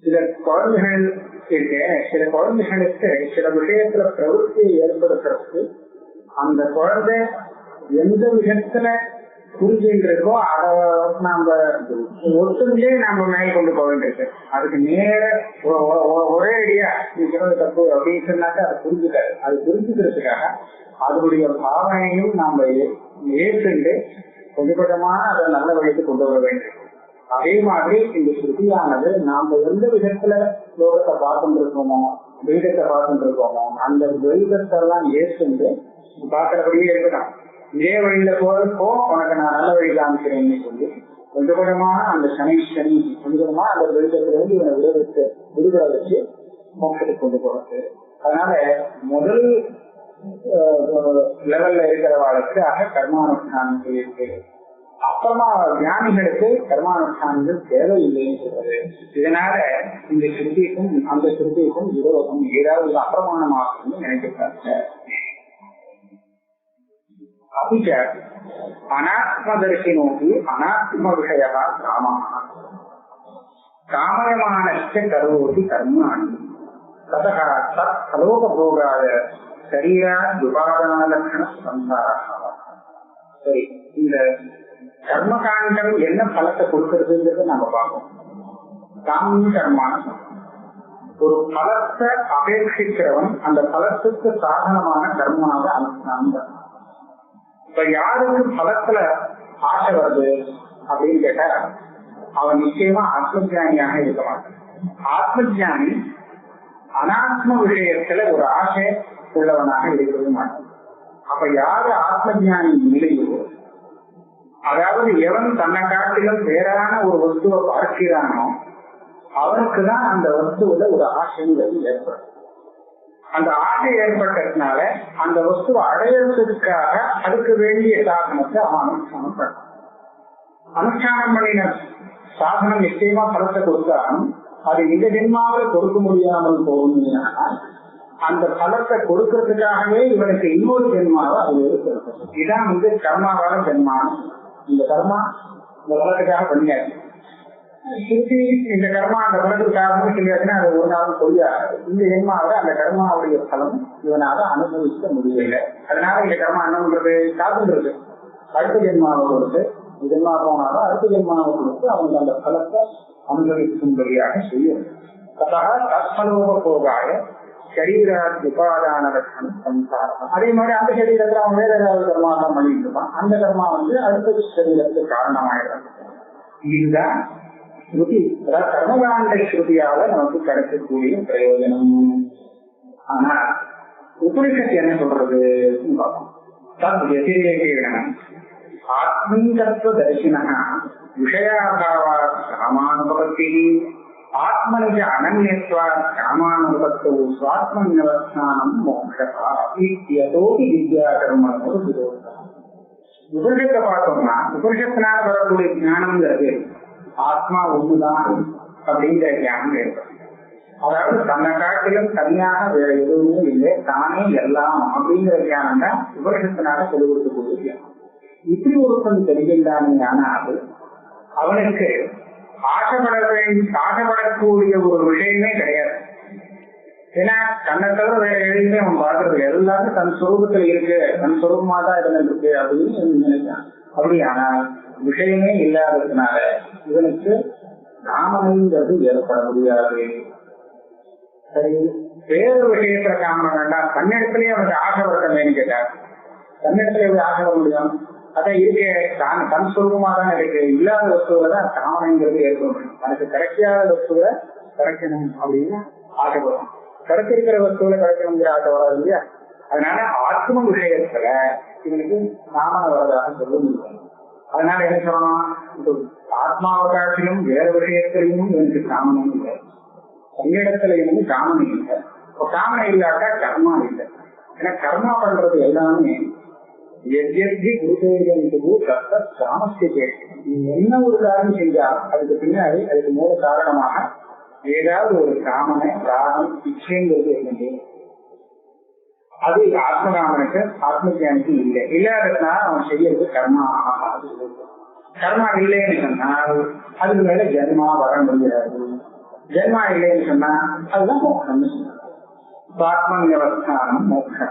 சில குழந்தைகள் இருக்க. சில குழந்தைகளுக்கு சில விஷயத்துல பிரவೃತ್ತಿயை ஏற்படுத்துறதுக்கு அந்த குழந்தை எந்த விஷயத்துல புரிஞ்சுருக்கோ அதை நாம ஒட்டுங்களே நாம மேல் கொண்டு போக வேண்டியிருக்கு. அதுக்கு நேர ஒரே அடியா இருக்கிறது தப்பு அப்படின்னு சொன்னாக்க அதை புரிஞ்சுக்காது. அது புரிஞ்சுக்கிறதுக்காக அதனுடைய பாவனையும் நாம ஏற்றுண்டு கொஞ்சம் கொஞ்சமா அதை நல்ல வழிக்கு கொண்டு வர வேண்டும். அதே மாதிரி இந்த ஸ்ருதியானது நாம எந்த விதத்துல லோகத்தை பார்த்துட்டு இருக்கோமோ, துவைதத்தை பார்த்துட்டு இருக்கோமோ, அந்த துவைதத்தை எல்லாம் ஏற்றுண்டு பார்க்கறபடியே இருக்கணும். இதே வழியில போறப்போ உனக்கு நான் நல்ல வழி காமிக்கிறேன்னு சொல்லி கொஞ்சம் கொஞ்சமா அந்த சனி கொஞ்சம் கொஞ்சமா அந்த துவைதத்திலிருந்து இவனை விடுதலை வச்சு மோட்சத்துக்கு கொண்டு போறது. அதனால முதல் லெவல்ல இருக்கிறவாளுக்கு கர்மானுஷ்டானம் சொல்லியிருக்கு. அப்புறமா ஞானிகளுக்கு கர்மானுஷ்டானங்கள் தேவையில்லைன்னு சொல்றது. இதனால இந்த ஸ்ருதிக்கும் அந்த ஸ்ருதிக்கும் விரோதம் ஏதாவது அப்பிரமாணமாகும் நினைக்கிறாங்க. அபிச்ச அனாத்மதர்சினோகி அனாத்ம விஷய காம காமயமானச்ச கரோதி கர்மாணி ததக தத் சலோகபோகாய சரீரா உபாதான லட்சண சம்சாரா. சரி, இந்த கர்மகாண்டம் என்ன பலத்தை கொடுக்கறதுங்கிறத நம்ம பார்ப்போம். காமிய கர்மான ஒரு பலத்தை அபேட்சிக்கிறவன் அந்த பலத்துக்கு சாதனமான கர்மாவை அனுஷ்டானம். இப்ப யாருக்கு பலத்துல ஆசை வருது அப்படின்னு கேட்டா அவன் நிச்சயமா ஆத்மஜானியாக இருக்க மாட்டான். ஆத்மஜானி அனாத்ம விஷயத்துல ஒரு ஆசை உள்ளவனாக இருக்கவே மாட்டான். அப்ப யாரு ஆத்மஜானி இல்லையோ, அதாவது எவன் தன்னை காட்டிலும் வேறான ஒரு வஸ்துவை பார்க்கிறானோ அவனுக்குதான் அந்த வஸ்துவில ஒரு ஆசைங்கிறது ஏற்படும். அந்த ஆசை ஏற்பட்டதுனால அந்த வஸ்துவை அடையிறதுக்காக அதுக்கு வேண்டிய சாதனத்தை அவன் அனுஷ்டானம் பண்ணான். அனுஷ்டானம் பண்ணின சாதனம் நிச்சயமா பலத்தை கொடுத்தாலும் அது இந்த ஜென்மாவில் கொடுக்க முடியாமல் போகும்னா அந்த பலத்தை கொடுக்கறதுக்காகவே இவனுக்கு இன்னொரு ஜென்மாவை அது இருக்கிறது. இதான் கர்மாவால ஜென்மானம். இந்த கர்மா இந்த பலத்துக்காக பண்ணியாரு. திருப்பி இந்த கர்மா அந்த பலத்துக்காக சொல்லியாச்சுன்னா அது ஒரு நாள் சொல்லியாது. இந்த ஜென்மாவில அந்த கர்மாவுடைய பலம் இவனால அனுபவிக்க முடியல. அதனால இந்த கர்மா என்ன பண்றது? காத்துன்றது. அடுத்த ஜென்மாவை கொடுத்து ஜென்மா போனாலும் அடுத்த ஜென்மாவை கொடுத்து அவங்க அந்த பலத்தை அனுபவிக்கும்படியாக செய்யும். தத்பலோக போகாய சரீராத் உபாதான சம்சாரம். அதே மாதிரி அந்த சரீரத்துல அவன் வேற ஏதாவது கர்மா தான் பண்ணிட்டு இருப்பான். அந்த கர்மா அடுத்த சரீரத்துக்கு காரணமாயிடும். இதுதான் ஸ்ருதி, கர்மகாண்ட ஸ்ருதியால நமக்கு கிடைக்கக்கூடிய பிரயோஜனம். ஆனா உபனிஷத்து என்ன சொல்றது? ஆத்மீகத்துவ தரிசன விஷயாபாவா காமானுபவத்தி ஆத்மனிஜ அனன்யத்வா காமானுபவத்தோ சுவாத்மன்யவஸ்தானம் மோக்ஷா இத்யதோபி வித்யா கர்மனோ விரோதா. உபனிஷத்தை பார்த்தோம்னா உபனிஷத்தினால வரக்கூடிய ஞானம்ங்கிறது ஆத்மா ஒண்ணுதான் அப்படிங்கிற ஞானம் ஏற்படும். அதாவது தன்னை காட்டிலும் தனியாக வேற எதுவுமே இல்லை, தானே எல்லாம் அப்படிங்கிற ஞானம் தான் உபனிஷத்தினால சொல்லி கொடுக்கக்கூடிய ஞானம். இப்படி ஒருத்தன் தெரிகின்றானே ஆனால் அவனுக்கு ஆசைப்படக்கூடிய ஒரு விஷயமே கிடையாது. ஏன்னா தன்னை தவிர வேற எதுவுமே அவன் பார்க்கறது எல்லாரும் தன் சொரூபத்துல இருக்கு, தன் சொரூபமா தான் இருந்திருக்கு அப்படின்னு நினைக்கிறான். அப்படியானால் விஷயமே இல்லாததுனால இவனுக்கு காமனைங்கிறது ஏற்பட முடியாது. சரி, வேற விஷயத்துல காமனம் வேண்டாம், தன்னிடத்திலேயே அவனுக்கு ஆசை வரட்டமேன்னு கேட்டார். தன்னிடத்துல எப்படி ஆசை வர முடியும்? அதான் இருக்கே, தன் சொரூபமா தான் இருக்கு. இல்லாத வஸ்துவில தான் காமனைங்கிறது ஏற்படும். தனக்கு கிடைக்காத வஸ்துவை கிடைக்கணும் அப்படின்னு ஆசைப்படும். கிடைச்சிருக்கிற வஸ்துவில கிடைக்கணுங்கிற ஆசை வராது இல்லையா? அதனால ஆத்ம விஷயத்துல இவனுக்கு காமனை வரதாக சொல்ல முடியும். அதனால என்ன சொல்லணும்? ஆத்மாவை காட்டிலும் வேற விஷயத்திலையும் இவனுக்கு காமனம் இல்லை, தன்னிடத்துல இவனுக்கு காமனை இல்லை. இப்போ காமனை இல்லாட்டா கர்மா இல்லை. ஏன்னா கர்மா பண்றது எல்லாமே என்ன ஒரு காரணம் செஞ்சால் அதுக்கு பின்னாடி அதுக்கு மூல காரணமாக ஏதாவது ஒரு காமனை ராகம் இச்சைங்கிறது இருந்தது. அது ஆத்மகாமனுக்கு ஆத்மஜானிக்கு இல்லை. இல்லாததுனால அவன் செய்யறது கர்மா ஆகாது. கர்மா இல்லைன்னு சொன்னால் அதுக்கு மேல ஜென்மா வர முடியாது. ஜென்மா இல்லைன்னு சொன்னா அதுதான் மோட்சம்னு சொன்னாங்க. ஆத்மன்யவஸ்தானம் மோட்சா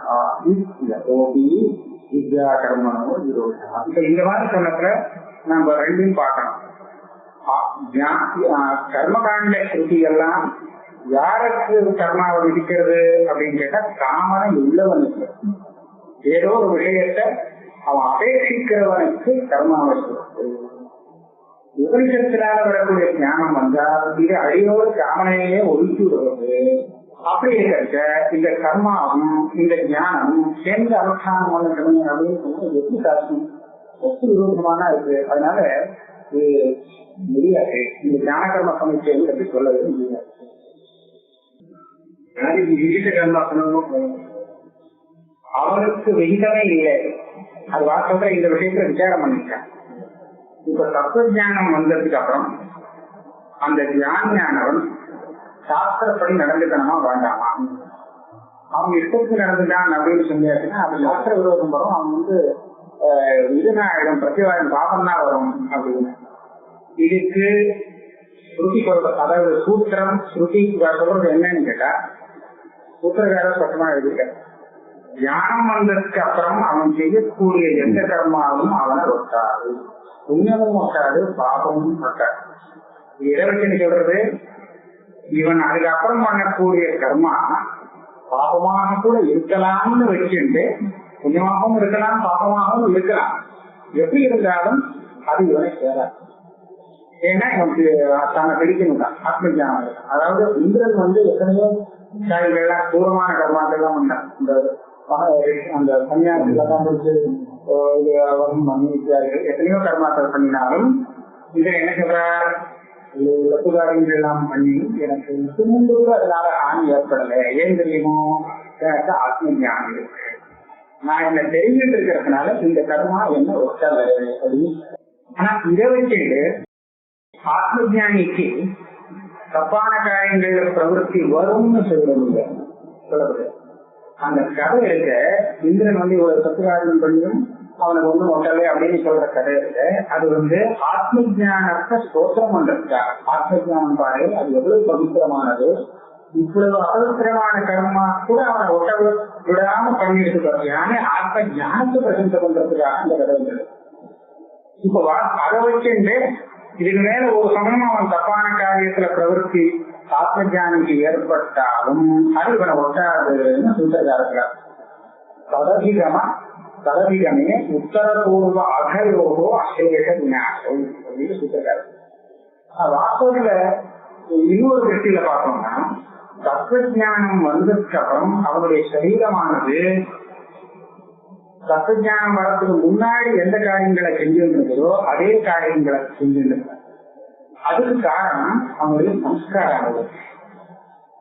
இத்யதோபி வித்யா கர்மனோ விரோதா. இப்ப இந்த மாதிரி சொன்னதுல நம்ம ரெண்டையும் பார்க்கணும். கர்மகாண்ட ஸ்ருதி எல்லாம் யாருக்கு கர்மாவை விதிக்கிறது அப்படின்னு கேட்டா காமனை உள்ளவனுக்கு, ஏதோ ஒரு விஷயத்தை அவன் அபேட்சிக்கிறவனுக்கு கர்மாவை சொல்றது. உபனிஷத்தினால வரக்கூடிய ஞானம் வந்தால் இது அழியோடு காமனையே ஒதுக்கி விடுவது. அப்படி இருக்க இந்த கர்மாவும் இந்த ஞானமும் சேர்ந்து அனுஷ்டானம் பண்ணணும் அப்படின்னு சொன்னா எப்படி சாத்தியம்? ஒத்து விரோதமான இருக்கு. அதனால இது முடியாது. இந்த ஞான கர்ம சமைச்சை பற்றி சொல்லவே முடியாது. அவனுக்கு விகிதமே இல்லை. அது வாசல்ல இந்த விஷயத்துல விசாரம் பண்ணிருக்கான். இப்ப தத்துவ ஞானம் வந்ததுக்கு அப்புறம் அந்த ஞானவன் சாஸ்திரப்படி நடந்துக்கணுமா வேண்டாமா? அவங்க இஷ்டத்துக்கு நடந்துட்டான் அப்படின்னு சொல்லியாச்சுன்னா அது சாஸ்திர விரோதம் வரும். அவன் இதுனாயிடும், பிரதிவாதம் பாபம் தான் வரும் அப்படின்னு. இதுக்கு ஸ்ருதி சொல்றது, அதாவது சூத்திரம் ஸ்ருதி சொல்றது என்னன்னு கேட்டா சூத்திரக்கார ஸ்பஷ்டமா எழுதிக்க, ஞானம் வந்ததுக்கு அப்புறம் அவன் செய்யக்கூடிய எந்த கர்மாவும் அவனை ஒட்டாது. புண்ணியமும் ஒட்டாது, பாபமும் ஒட்டாது. எதை வச்சுன்னு சொல்றது, இவன் அதுக்கப்புறம் பண்ணக்கூடிய கர்மா பாபமாக கூட இருக்கலாம்னு வச்சுட்டு, புண்ணியமாகவும் இருக்கலாம், பாபமாகவும் இருக்கலாம். எப்படி இருந்தாலும் அது இவனை சேராது. ஏன்னா இவனுக்கு தன்னை பிடிக்கணும் தான், ஆத்ம ஜானம். அதாவது இந்திரன் எத்தனையோ காய்கள்லாம் தூரமான கர்மாக்கள்லாம் பண்ணான். அந்த சன்னியாசிலாம் பண்ணிருக்கார்கள். எத்தனையோ கர்மாக்கள் பண்ணினாலும் இந்திரன் என்ன சொல்றார், தப்புகாரியங்கள் எல்லாம் பண்ணி எனக்கு சுமந்து அதனால ஹானி ஏற்படலை. ஏன் தெரியுமோ, எனக்கு ஆத்ம ஞானம் இருக்கு, நான் என்ன தெரிஞ்சுட்டு இருக்கிறதுனால இந்த கர்மா என்ன ஒட்டாது அப்படின்னு. ஆனா இதை வச்சுட்டு ஆத்ம ஜானிக்கு தப்பான காரியங்கள்ல பிரவருத்தி வரும்னு சொல்லவில்லை. அந்த கதை இருக்க, இந்திரன் ஒரு தப்பு காரியம் பண்ணியும் அவனுக்கு ஒண்ணும் ஒட்டலை அப்படின்னு சொல்ற கதை இருக்கு. அது ஆத்ம ஜானத்தை ஸ்தோத்திரம் பண்றதுக்காக. ஆத்ம ஜானம் பாரு, அது எவ்வளவு பவித்திரமானது, இவ்வளவு அபவித்திரமான கர்மா கூட அவனை ஒட்ட விடாம பண்ணிட்டு வர்றாங்க. ஆத்ம ஜானத்தை பிரசந்த பண்றதுக்காக அந்த கதை இருந்தது. இப்ப அதை வச்சுட்டு இதுக்கு மேல ஒரு சமயம் அவன் தப்பான காரியத்துல பிரவருத்தி ஆத்ம ஜானிக்கு ஏற்பட்டாலும் அது இவனை ஒட்டாதுன்னு சூத்திரக்காரர்கள். ததவிகமே உத்தரபூர்வ அகயோகோ அசேஷ விநாசம் அப்படின்னு சூத்திரக்காரர்கள். வாஸ்தவத்துல இன்னொரு திருஷ்டியில பார்த்தோம்னா, தத்துவஜானம் வந்ததுக்கு அப்புறம் அவனுடைய சரீரமானது தத்துவஜானம் வரத்துக்கு முன்னாடி எந்த காரியங்களை செஞ்சிருந்ததோ அதே காரியங்களை செஞ்சிருந்தார். அதுக்கு காரணம் அவங்களுடைய சம்ஸ்காரம்.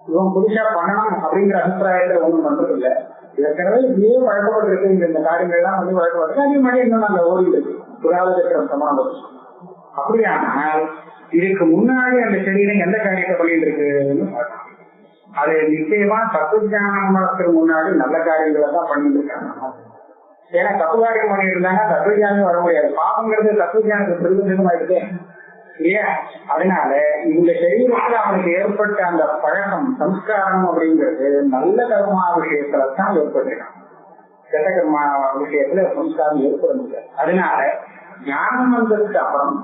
இவன் புதுசா பண்ணணும் அப்படிங்கிற அபிப்பிராயத்துல ஒண்ணும் பண்றது இல்லை. ஏற்கனவே இதே வழக்கப்பட்டிருக்கு. இந்த காரியங்கள்லாம் வழக்கப்பட்டிருக்கு. அதே மாதிரி இன்னும் நாங்க ஓடி இருக்கு புராத சக்கரம் சமாபம். அப்படியானால் இதுக்கு முன்னாடி அந்த சரீரம் எந்த காரியத்தை பண்ணிட்டு இருக்குன்னு பார்க்கலாம். அது நிச்சயமா தத்துவஜானம் வரத்துக்கு முன்னாடி நல்ல காரியங்களை தான் பண்ணிட்டு இருக்காங்க. ஏன்னா தப்புகாரியம் பண்ணிட்டு இருந்தாங்க, தத்துவஜானம் வர முடியாது. பாவங்கிறது தத்துவஜானத்துக்கு பிரதிபந்தம் ஆயிடுது இல்லையா? அதனால இந்த சரீரத்துல அவனுக்கு ஏற்பட்ட அந்த பழக்கம் சம்ஸ்காரம் அப்படிங்கிறது நல்ல கர்மா விஷயத்துலதான் ஏற்பட்டிருக்கான். கெட்ட கர்மா விஷயத்துல சம்ஸ்காரம் ஏற்பட முடியாது. அதனால ஞானம் வந்ததுக்கு அப்புறம்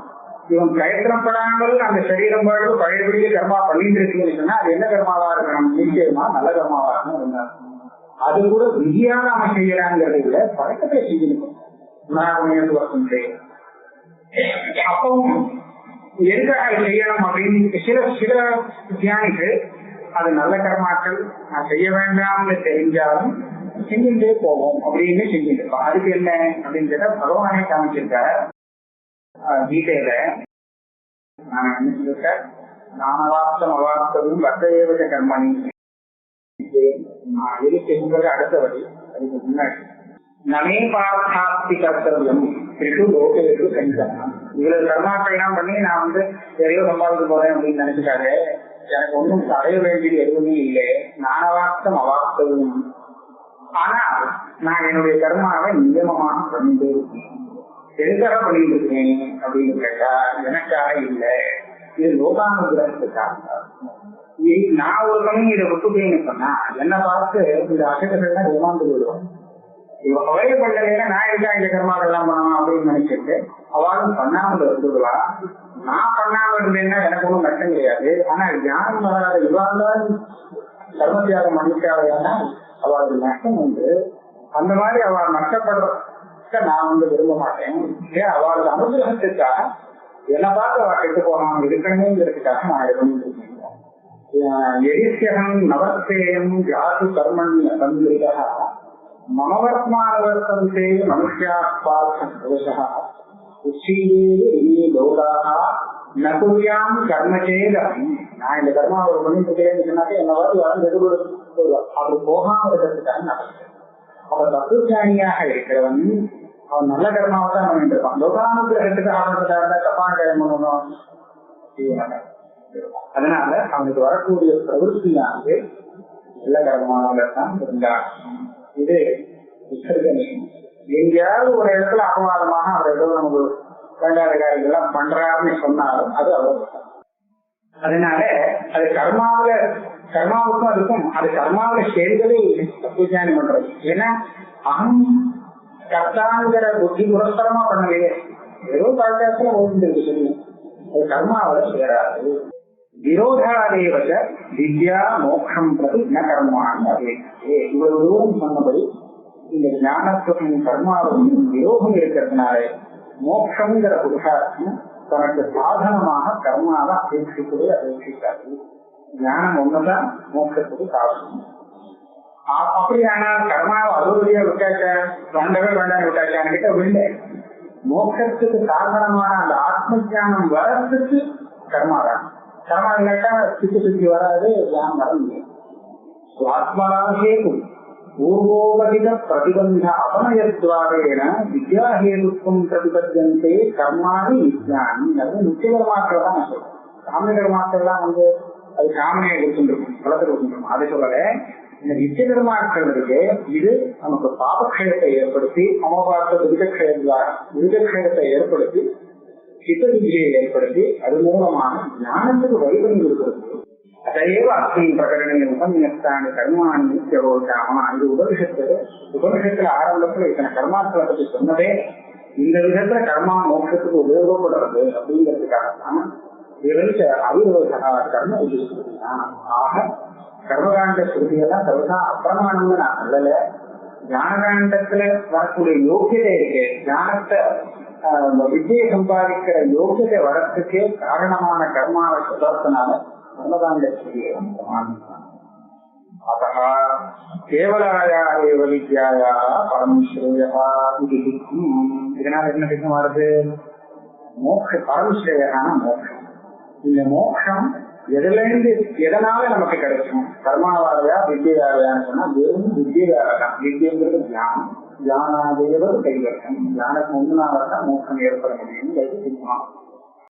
இவன் பிரயத்தனப்படாமல் அந்த சரீரம் பழையபடியே கர்மா பண்ணிட்டு இருக்குன்னு சொன்னா அது என்ன கர்மாவா இருக்கணும்? நிச்சயமா நல்ல கர்மாவா இருக்கணும். அது கூட விதியாக அவன் செய்யறாங்கிறத விட பழக்கத்தை செஞ்சிருக்கும். அப்பவும் எதுக்காக செய்யணும் அப்படின்னு சில தியானிக்கு அது நல்ல கர்மாக்கள் நான் செய்ய வேண்டாம்னு தெரிஞ்சாலும் செஞ்சுட்டே போவோம் அப்படின்னு செஞ்சுட்டு இருப்பான். அதுக்கு என்ன அப்படின்னு கேட்டா பகவானே காமிச்சிருக்காரு கீதையில. நான் என்ன சொல்லிருக்கேன், நானவாப்தம் அவாப்தமும் பக்தேவத கர்மணி எதுக்கு அடுத்த வழி. அதுக்கு முன்னாடி நமே பார்த்தாஸ்தி கர்த்தவியம் லோகேஷு கணிதம். இவ்வளவு கர்மாக்கள்லாம் பண்ணி நான் எதையோ சம்பாதிக்க போறேன் அப்படின்னு நினைச்சுக்காரு. எனக்கு ஒன்றும் அடைய வேண்டியது எதுவுமே இல்லை. நானவாப்தம் அவாப்தமும். ஆனா நான் என்னுடைய கர்மாவை நியமமாக பண்ணிட்டு இருக்கேன். எதுக்காக பண்ணிட்டு இருக்கேன் அப்படின்னு கேட்டா எனக்காக இல்லை, இது லோகானுகிரகத்துக்காக. நான் ஒரு சமயம் இதை விட்டுட்டேன்னு சொன்னா என்ன பார்த்து இந்த அசைகள்லாம் ஏமாந்து விடுவோம். இவ அவைய பண்ணலைன்னா நான் இருக்கா இந்த கர்மாக்கள்லாம் பண்ணணும் அப்படின்னு நினைச்சிட்டு அவளும் பண்ணாமல் இருந்துடுவா. நான் பண்ணாம இருந்தேன்னா எனக்கு ஒன்றும் நஷ்டம் கிடையாது. ஆனா ஞானம் வராத இவாழ்ந்தால் கர்மத்தியாகம் பண்ணிட்டாவையானா அவளுக்கு நஷ்டம் உண்டு. அந்த மாதிரி அவள் நஷ்டப்படுறத நான் விரும்ப மாட்டேன். ஏன் அவளுக்கு அனுகிரகத்துக்காக என்னை பார்த்து அவள் கெட்டு போகணும் இருக்கணுங்கிறதுக்காக நான் இது பண்ணிட்டு இருக்கேன். எரிசியம் நவர்த்தேயம் ஜாது கர்மன் சந்திரிகா மமவர்மானவர்த்தந்தே மனுஷ்யா பாசா உச்சீயே லோகாக நகுரியாம் கர்மச்சேதம். நான் இந்த கர்மா அவர் பண்ணிட்டு இருக்கேன்னு சொன்னாக்க என்ன வாட்டி வளர்ந்து அப்படி போகாம இருக்கிறதுக்காக நடக்குது. அவன் தத்துவஞானியாக இருக்கிறவன் அவன் நல்ல கர்மாவை தான் பண்ணிட்டு இருப்பான். லோகானுகிரகத்துக்கு ஆரம்பத்துக்காக தப்பான காரியம் பண்ணணும். அதனால அவனுக்கு வரக்கூடிய பிரவருத்தியானது நல்ல கர்மாவில தான் இருந்தாகும். இது விசர்ஜனை. எங்கேயாவது ஒரு இடத்துல அபவாதமாக அவர் ஏதோ நமக்கு வேண்டாத காரியங்கள்லாம் பண்றாருன்னு சொன்னாலும் அது அபவாதம். அதனால அது கர்மாவுக்கும் அதுக்கும் அது கர்மாவில சேர்ந்ததே தத்துவஞானி பண்றது. ஏன்னா அகம் கர்த்தாங்கிற புத்தி புரஸ்தரமா பண்ணலையே. ஏதோ காலத்துல ஓடிட்டு தெரியும், அது கர்மாவில சேராது. விரோதாதேவச்ச வித்யா மோட்சம் பிரதி ந கர்மான்னு இவ்வளவு தூரம் சொன்னபடி இந்த ஞானத்துக்கும் கர்மாவுக்கும் விரோதம் இருக்கிறதுனால மோட்சம்ங்கிற புருஷார்த்தம் தனக்கு சாதனமாக கர்மாவை அபேட்சிக்காது. ஞானம் ஒண்ணுதான் மோட்சத்துக்கு சாதனம். அப்படியானா கர்மாவை அறுபடியா விட்டாச்சா, வேண்டவே வேண்டாம் விட்டாச்சான்னு கிட்ட வில்லை. மோட்சத்துக்கு சாதனமான அந்த ஆத்ம ஜானம் வரத்துக்கு கர்மாதான். கர்மா இல்லாட்டா சுத்தி வராது, தியானம் வர முடியும். ஆத்மராசேது பூர்வோபதித பிரதிபந்த அபநயத்வாரேன வித்யாஹேதுக்கும் பிரதிபத்தியந்தே கர்மாணி வித்யானி. அது நித்திய கர்மாக்கள் தான் சொல்றோம். காமிய கர்மாக்கள்லாம் அது காமனையை கொடுத்துருக்கும், பலத்தை கொடுத்துருக்கும். அதை சொல்லல, இந்த நித்திய கர்மாக்கள் இருக்கு, இது நமக்கு பாபக்ஷயத்தை ஏற்படுத்தி அமோபாத்த விருதக்ஷயத்தை ஏற்படுத்தி சித்தவிதியை ஏற்படுத்தி அது மூலமாக ஞானத்துக்கு வழிபடி கொடுக்கிறது. அதையேவ அஸ்மி பிரகடனே உபநியஸ்தான கர்மாணி நித்தியவோட்டாமா. இது உபனிஷத்துல ஆரம்பத்துல இத்தனை கர்மாக்களை பற்றி சொன்னதே இந்த விதத்துல கர்மா மோட்சத்துக்கு உபயோகப்படுறது அப்படிங்கிறதுக்காகத்தான் அவிரோதா கர்ம உபயோகிக்கிறதுனா. ஆக கர்மகாண்ட ஸ்ருதியெல்லாம் சர்வதா அப்பிரமாணம்னு நான் சொல்லல. ஞானகாண்டத்துல வரக்கூடிய யோகியதை இருக்கு, ஞானத்தை விஜய சம்பாதிக்கிற யோகியதை வரத்துக்கே காரணமான கர்மாவை சொல்றதுனால கர்மகாண்ட ஸ்ருதியை அத கேவலாயா ஏவ வித்யாயா பரம் ஸ்ரேயா இது. இதனால என்ன விஷயம் வருது? மோட்ச பரம் ஸ்ரேயான மோட்சம். இந்த மோட்சம் எதுலேருந்து எதனால நமக்கு கிடைக்கும்? கர்மாவாரையா வித்யாவையான்னு சொன்னா வெறும் வித்யாதான். வித்யங்கிறது தியானம், தியானாதேவது கைவர்க்கம். தியானத்துக்கு முன்னால்தான் மோட்சம் ஏற்பட முடியும். தெரியுமா?